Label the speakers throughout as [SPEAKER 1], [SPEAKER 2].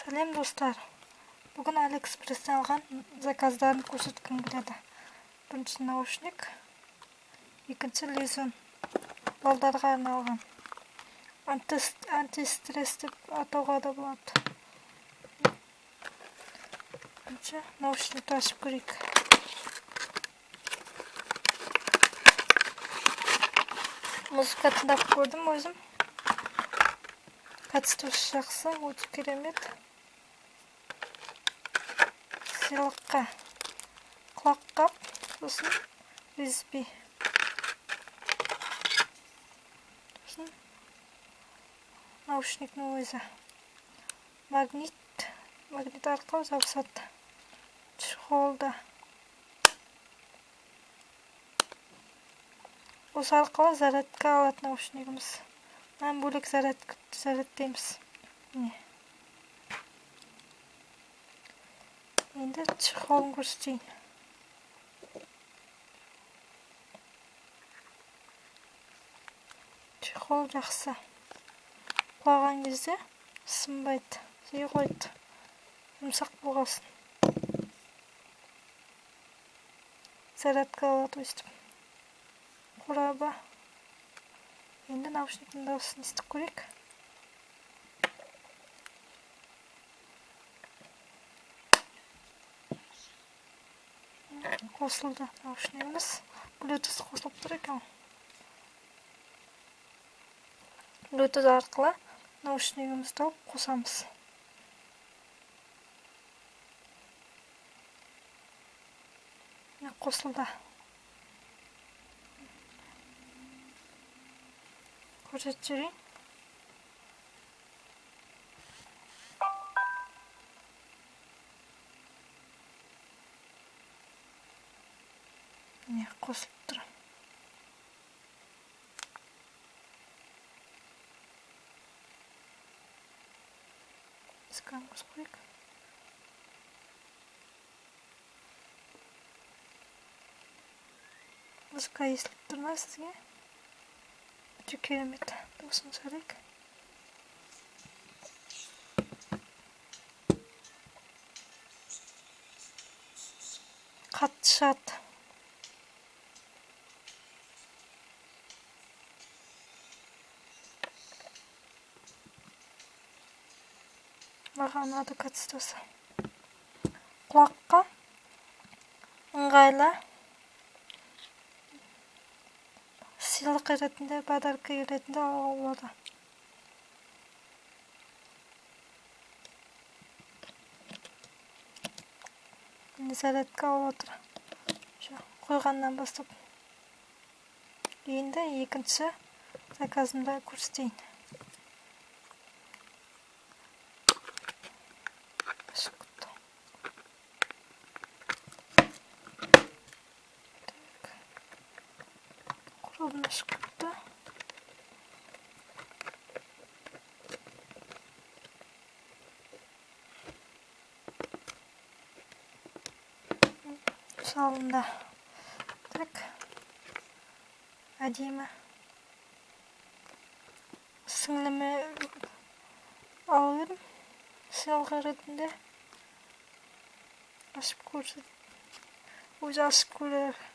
[SPEAKER 1] Сәлем достар. Бүгін Алиэкспресстен алған заказдарын көрсеткім келеді. Бірінші наушник, екінші лизун. Балдарға арналған. Антистресс деп атауға да болады. Бірінші наушникті ашып көрейік. Музыка тыңдап көрдім өзім. Қатыстырышы жақсы, өте керемет. Сыйлыққа құлаққап, сосын USB. Сосын наушниктің өзі. Магнит арқылы жабысады. Чехолда. Осы арқылы зарядка алады наушнигіміз. Мен бөлек зарядтаймыз. Енді чехолын көрсетейін. Чехол жақсы. Құлаған кезде сынбайды, жей қойды. Жұмсақ болғасын. Зарядка алады өстіп. Қораба. Енді наушниктің дауысын естіп көрейік. Қосылды наушнигіміз. Bluetooth қосылып тұр екен. Bluetooth арқылы наушнигімізді алып қосамыз. Қосылды. Көрсетіп жүрейін. Қосылып тұр. Музыканы қосып қойайық. Музыка естіліп тұр ма сізге? Өте керемет. Дауысын шығарайық. Қатты шығады. Маған ұнады качествосы. Құлаққа ыңғайлы. Сыйлық ретінде, подарка ретінде алуға болады. Зарядка алып отыр. Қойғаннан бастап. Енді екінші заказымда көрсетейін. Қорабын ашып кетті. Салында. Так. Әдемі. Сіңліме алып едім. Сыйлық ретінде. Ашып көрсет. Өзі ашып көрер.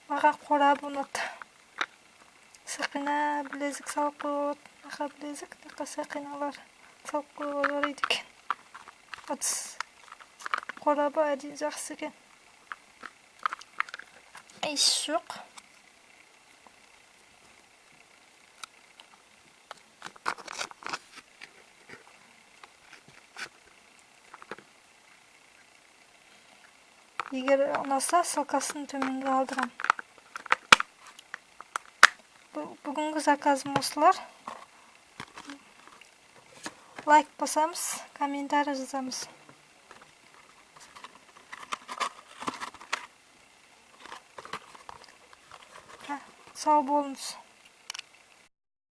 [SPEAKER 1] Маған қорабы ұнады. Сақина білезік салып қойып, нақа білезік, нақа сақиналар салып қойып жарайды екен. Қорабы әдейі жақсы екен. Еш жоқ. Егер ұнаса, ссылкасын төменге алдырам. Бүгінгі заказым осылар. Лайк басамыз, комментарий жазамыз. Сау болыңыз.